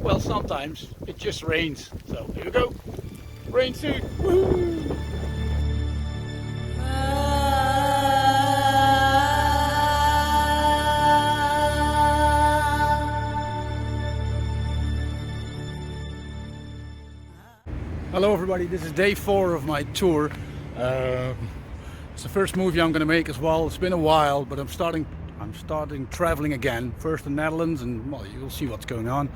Well, sometimes it just rains. So here we go. Rain suit. Woohoo! Hello everybody, this is day 4 of my tour. It's the first movie I'm going to make as well. It's been a while, but I'm starting traveling again. First the Netherlands, and well, you'll see what's going on.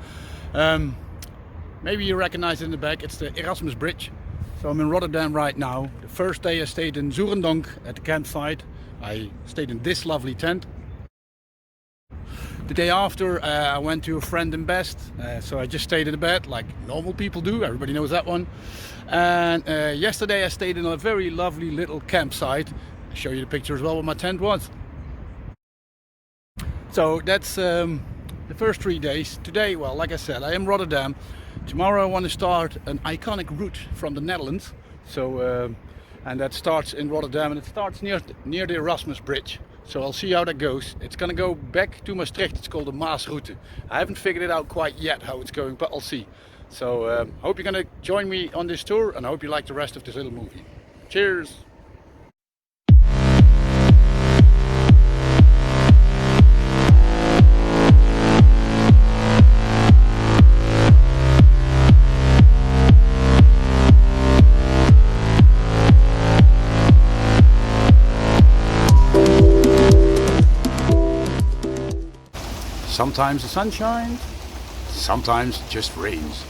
Maybe you recognize it in the back. It's the Erasmus Bridge. So I'm in Rotterdam right now. The first day I stayed in Zoerendonk at the campsite. I stayed in this lovely tent. The day after I went to a friend in Best, so I just stayed in the bed like normal people do, everybody knows that one. And yesterday I stayed in a very lovely little campsite. I'll show you the picture as well what my tent was. So that's the first 3 days. Today, well, like I said, I am Rotterdam. Tomorrow I want to start an iconic route from the Netherlands. So and that starts in Rotterdam, and it starts near the Erasmus Bridge. So I'll see how that goes. It's gonna go back to Maastricht. It's called the Maasroute. I haven't figured it out quite yet how it's going, but I'll see. So hope you're gonna join me on this tour, and I hope you like the rest of this little movie. Cheers! Sometimes the sun shines, sometimes it just rains.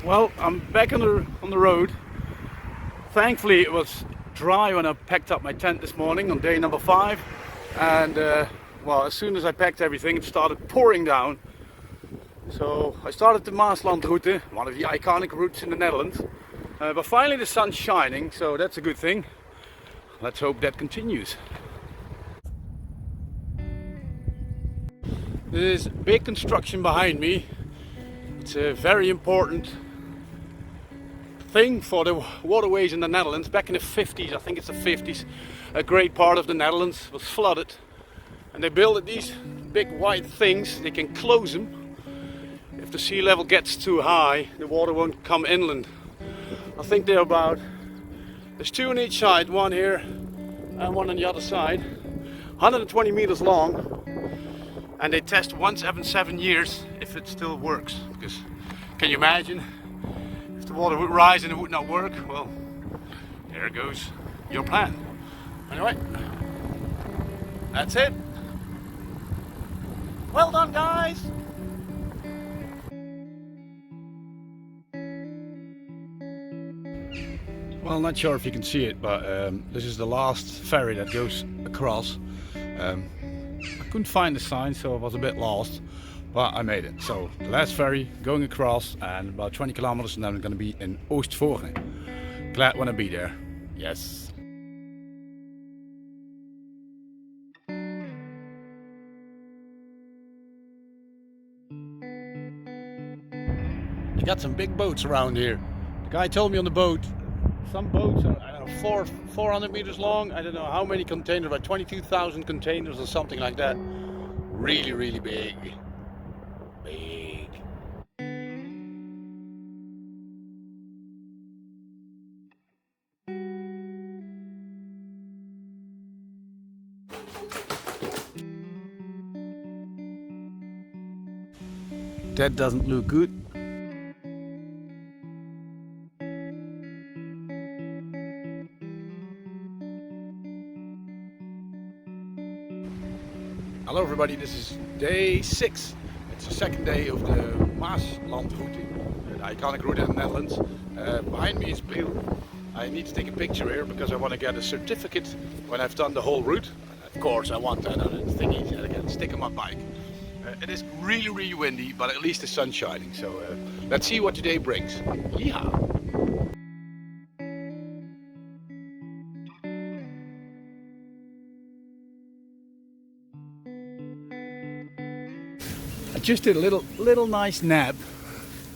Well, I'm back on the road. Thankfully it was dry when I packed up my tent this morning on day number 5, and well, as soon as I packed everything it started pouring down. So I started the Maasroute, one of the iconic routes in the Netherlands, but finally the sun's shining, so that's a good thing. Let's hope that continues. There's big construction behind me. It's a very important thing for the waterways in the Netherlands. Back in the 50s, I think it's the 50s, a great part of the Netherlands was flooded, and they built these big white things. They can close them. If the sea level gets too high, the water won't come inland. I think they're about, there's 2 on each side, one here and one on the other side, 120 meters long, and they test once every 7 years if it still works. Because can you imagine if the water would rise and it would not work? Well, there goes your plan. Anyway, that's it. Well done, guys. Well, not sure if you can see it, but this is the last ferry that goes across. I couldn't find the sign, so I was a bit lost, but I made it. So the last ferry going across, and about 20 kilometers, and then I'm going to be in Oostvoorne. Glad when I be there. Yes. You got some big boats around here. The guy told me on the boat, some boats are, I don't know, 400 meters long. I don't know how many containers, about 22,000 containers or something like that. Really, really big. Big. That doesn't look good. Hello everybody, this is day 6. It's the second day of the Maasroute, the iconic route in the Netherlands. Behind me is Budel. I need to take a picture here because I want to get a certificate when I've done the whole route. Of course I want that thingy that I can stick on my bike. It is really windy, but at least the sun's shining, so let's see what today brings. Yeehaw! I just did a little nice nap.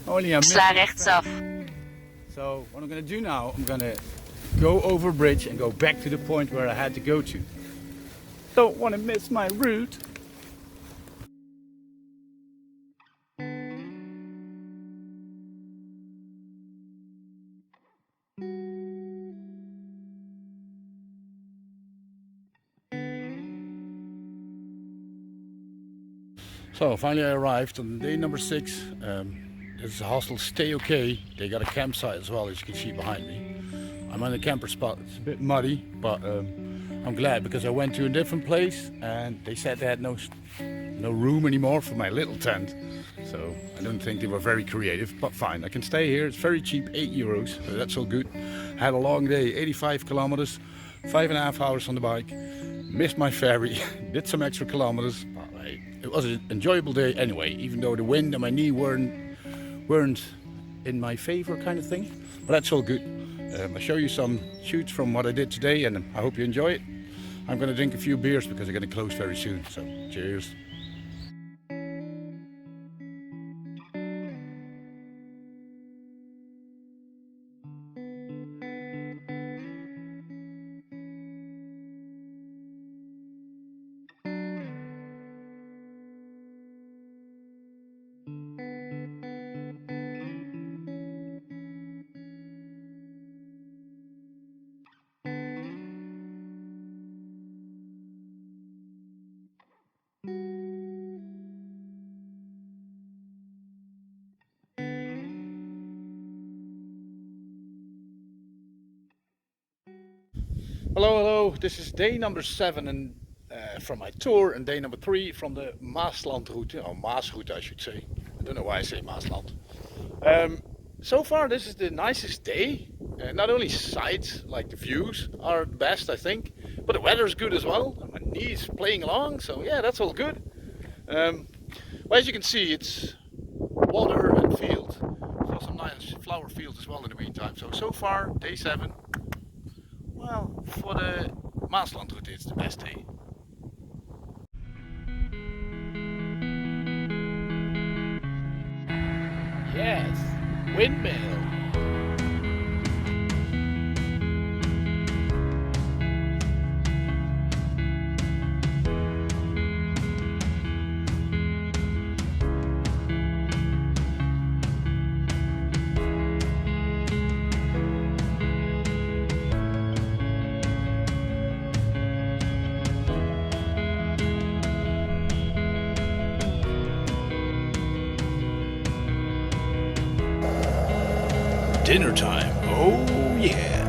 Only a minute. Sla rechtsaf. So what I'm going to do now, I'm going to go over a bridge and go back to the point where I had to go to. Don't want to miss my route. So finally I arrived on day number 6. This is a hostel Stay OK. They got a campsite as well, as you can see behind me. I'm on a camper spot. It's a bit muddy, but I'm glad because I went to a different place and they said they had no room anymore for my little tent. So I don't think they were very creative, but fine, I can stay here. It's very cheap, €8, so that's all good. Had a long day, 85 kilometers, 5.5 hours on the bike. Missed my ferry, did some extra kilometers. It was an enjoyable day anyway, even though the wind and my knee weren't in my favor kind of thing. But that's all good. I'll show you some shoots from what I did today and I hope you enjoy it. I'm going to drink a few beers because they're going to close very soon, so cheers. Hello, this is day number 7 and from my tour, and day number 3 from the Maasroute, or Maasroute I should say. I don't know why I say Maasland. So far this is the nicest day. Not only sights, like the views are best I think, but the weather is good as well. My knee is playing along, so yeah, that's all good. Well, as you can see, it's water and field. So some nice flower fields as well in the meantime. So far, day 7. Well, for the Maasland route it's the best day. Yes, windmill. Dinner time, oh yeah.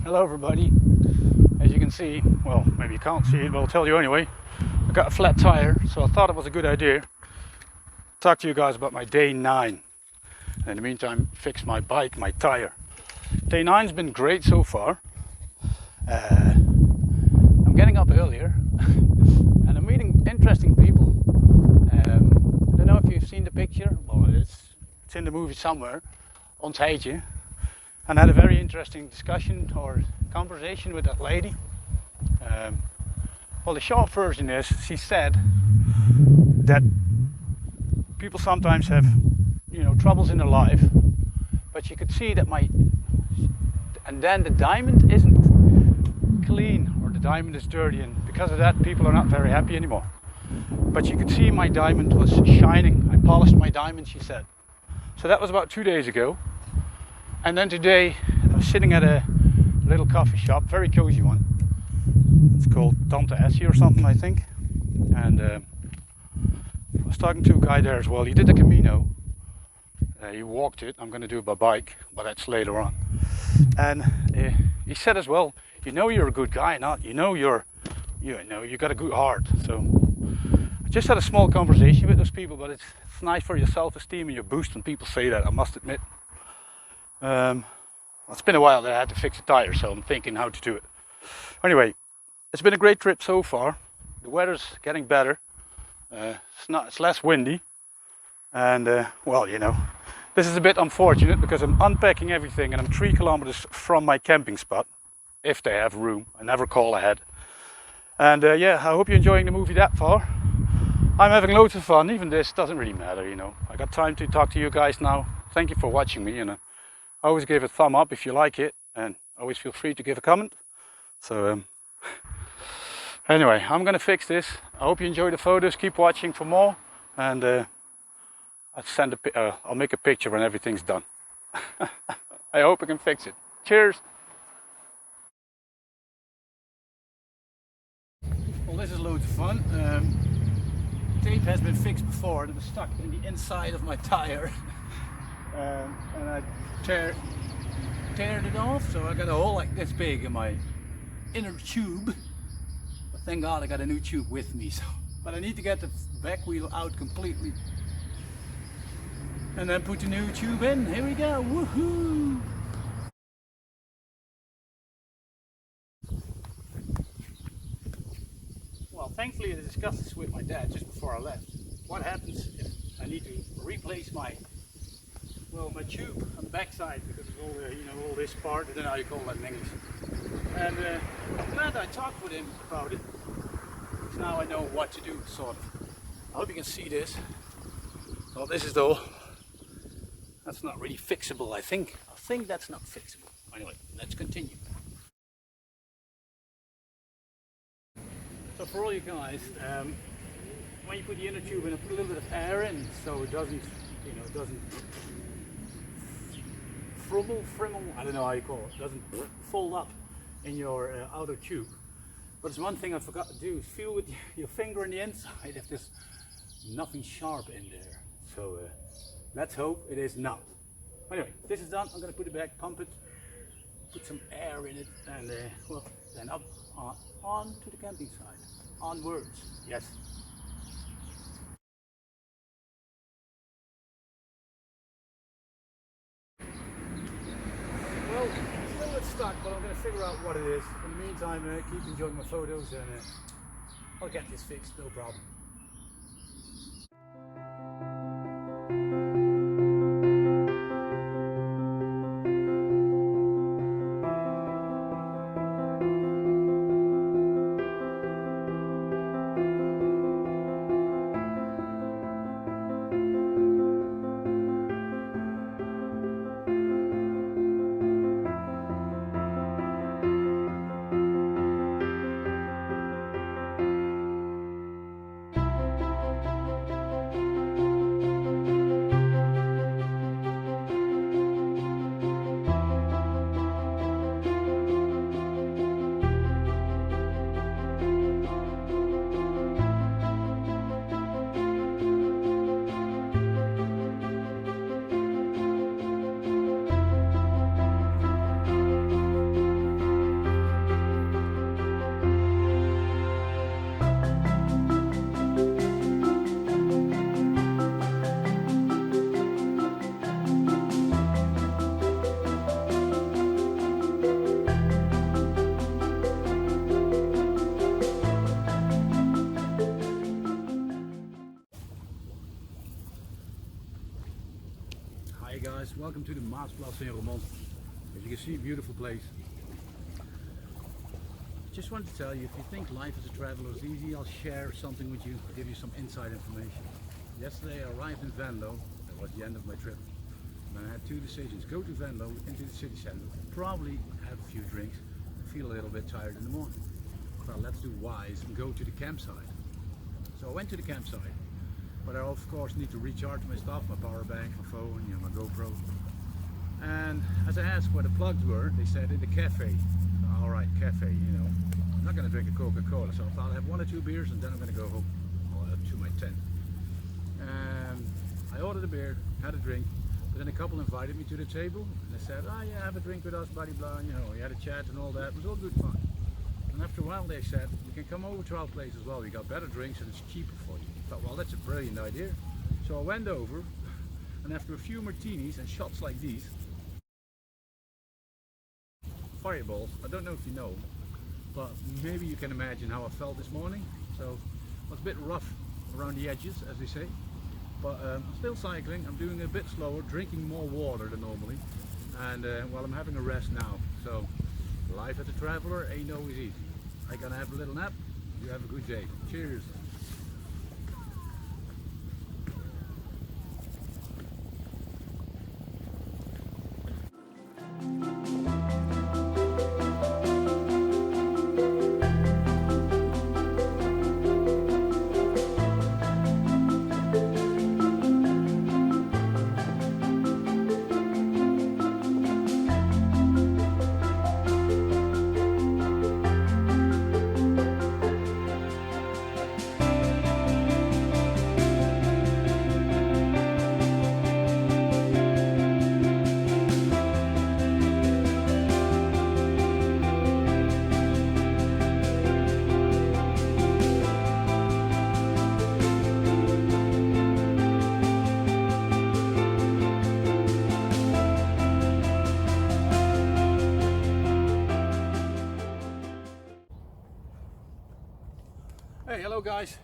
Hello everybody. As you can see, well, maybe you can't see it, but I'll tell you anyway. I got a flat tire, so I thought it was a good idea to talk to you guys about my day 9. In the meantime, fix my bike, my tire. Day 9's been great so far. I'm getting up earlier and I'm meeting interesting people. I don't know if you've seen the picture. Well, it's in the movie somewhere. Untitled. And I had a very interesting discussion or conversation with that lady. Well, the short version is, she said that people sometimes have, troubles in their life, but you could see that and then the diamond isn't clean, or the diamond is dirty, and because of that people are not very happy anymore. But you could see my diamond was shining. I polished my diamond, she said. So that was about 2 days ago. And then today I was sitting at a little coffee shop, very cozy one. It's called Tante Essie or something, I think. And I was talking to a guy there as well. He did the Camino. He walked it. I'm going to do it by bike, but that's later on. And he said as well, you're a good guy, not? You got a good heart. So I just had a small conversation with those people, but it's nice for your self-esteem and your boost when people say that, I must admit. It's been a while that I had to fix a tire, so I'm thinking how to do it. Anyway, it's been a great trip so far. The weather's getting better. It's less windy. And this is a bit unfortunate because I'm unpacking everything and I'm 3 kilometers from my camping spot. If they have room, I never call ahead. And I hope you're enjoying the movie that far. I'm having loads of fun. Even this doesn't really matter, I got time to talk to you guys now. Thank you for watching me, and always give a thumb up if you like it, and always feel free to give a comment. So anyway, I'm gonna fix this. I hope you enjoy the photos. Keep watching for more, and I'll make a picture when everything's done. I hope I can fix it. Cheers. Well, this is loads of fun. Tape has been fixed before. It was stuck in the inside of my tire. And I teared it off, so I got a hole like this big in my inner tube. But thank God I got a new tube with me. But I need to get the back wheel out completely and then put the new tube in. Here we go. Woohoo! Well, thankfully I discussed this with my dad just before I left. What happens if I need to replace my tube on the back side because of all the, all this part, I don't know how you call that in English. And I'm glad I talked with him about it, because now I know what to do, sort of. I hope you can see this. Well, this is though, that's not really fixable, I think. I think that's not fixable. Anyway, let's continue. So for all you guys, when you put the inner tube in, put a little bit of air in so it doesn't, it doesn't frimmel, I don't know how you call it, doesn't fold up in your outer tube. But there's one thing I forgot to do, is feel with your finger on the inside if there's nothing sharp in there. So let's hope it is not. Anyway, this is done. I'm going to put it back, pump it, put some air in it, and then up on to the camping site. Onwards, yes. Well, still it's stuck, but I'm going to figure out what it is. In the meantime, keep enjoying my photos, and I'll get this fixed, no problem. welcome to the Maasplatz in Rotterdam. As you can see, beautiful place. Just wanted to tell you, if you think life as a traveler is easy, I'll share something with you, give you some inside information. Yesterday I arrived in Venlo, that was the end of my trip. And I had two decisions: go to Venlo, into the city centre, probably have a few drinks, and feel a little bit tired in the morning. Well, let's do wise and go to the campsite. So I went to the campsite, but I of course need to recharge my stuff, my power bank, my phone, my GoPro. And as I asked where the plugs were, they said in the cafe. So, alright, cafe, I'm not going to drink a Coca-Cola, so I thought I'd have 1 or 2 beers and then I'm going to go home to my tent. And I ordered a beer, had a drink, but then a couple invited me to the table and they said, oh yeah, have a drink with us, blah blah, we had a chat and all that. It was all good fun. And after a while they said, you can come over to our place as well, we got better drinks and it's cheaper for you. I thought, well, that's a brilliant idea. So I went over, and after a few martinis and shots like these, fireballs, I don't know if you know, but maybe you can imagine how I felt this morning. So it was a bit rough around the edges, as they say, but I'm still cycling. I'm doing it a bit slower, drinking more water than normally, and well, I'm having a rest now. So life as a traveler ain't always easy. I'm gonna have a little nap. You have a good day. Cheers. Hey, hello guys.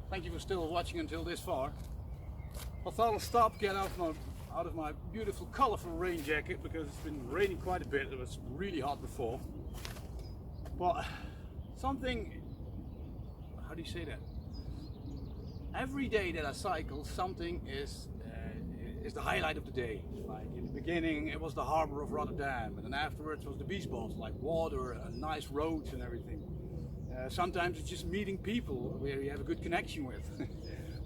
Thank you for still watching until this far. I thought I'll stop, get out of my beautiful colourful rain jacket because it's been raining quite a bit. It was really hot before. But something, how do you say that? Every day that I cycle, something is the highlight of the day. Like in the beginning, it was the harbour of Rotterdam, and then afterwards was the visted, like water and nice roads and everything. Sometimes it's just meeting people where you have a good connection with.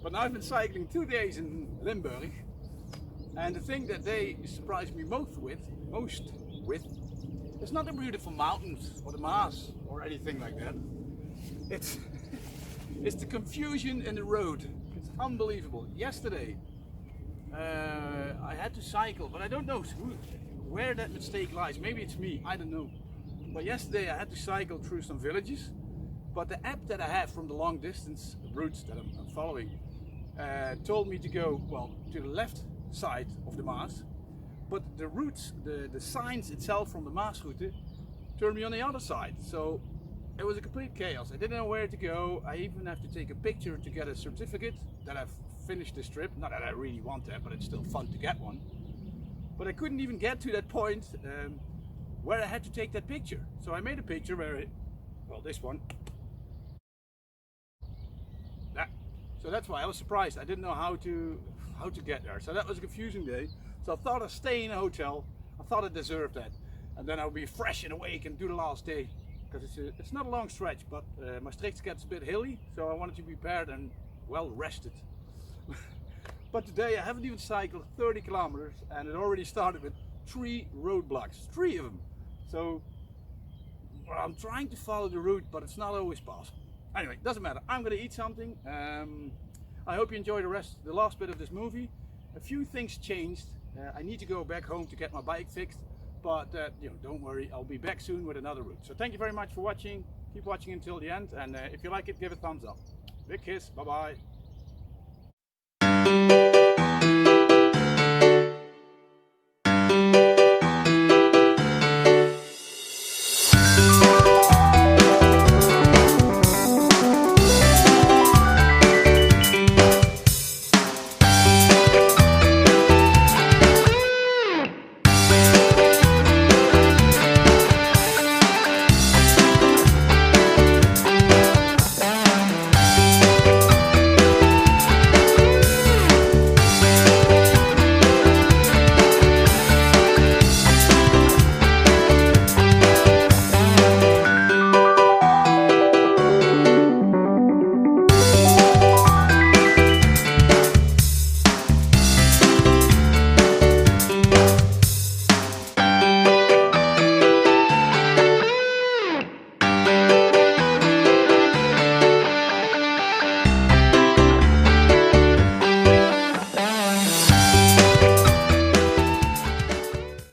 But now I've been cycling 2 days in Limburg, and the thing that they surprised me most with it's not the beautiful mountains or the Maas or anything like that. It's the confusion in the road. It's unbelievable. Yesterday I had to cycle, but I don't know where that mistake lies. Maybe it's me, I don't know. But yesterday I had to cycle through some villages. But the app that I have from the long distance routes that I'm following told me to go, well, to the left side of the Maas, but the routes, the signs itself from the Maasroute turned me on the other side. So it was a complete chaos. I didn't know where to go. I even have to take a picture to get a certificate that I've finished this trip. Not that I really want that, but it's still fun to get one. But I couldn't even get to that point where I had to take that picture. So I made a picture where this one. So that's why I was surprised. I didn't know how to get there. So that was a confusing day. So I thought I'd stay in a hotel. I thought I deserved that, and then I'll be fresh and awake and do the last day, because it's not a long stretch, but Maastricht gets a bit hilly, so I wanted to be prepared and well rested. But today I haven't even cycled 30 kilometers, and it already started with 3 roadblocks, 3 of them. So well, I'm trying to follow the route, but it's not always possible. Anyway, doesn't matter. I'm going to eat something. I hope you enjoy the last bit of this movie. A few things changed. I need to go back home to get my bike fixed, but don't worry, I'll be back soon with another route. So thank you very much for watching. Keep watching until the end, and if you like it, give it a thumbs up. Big kiss. Bye bye.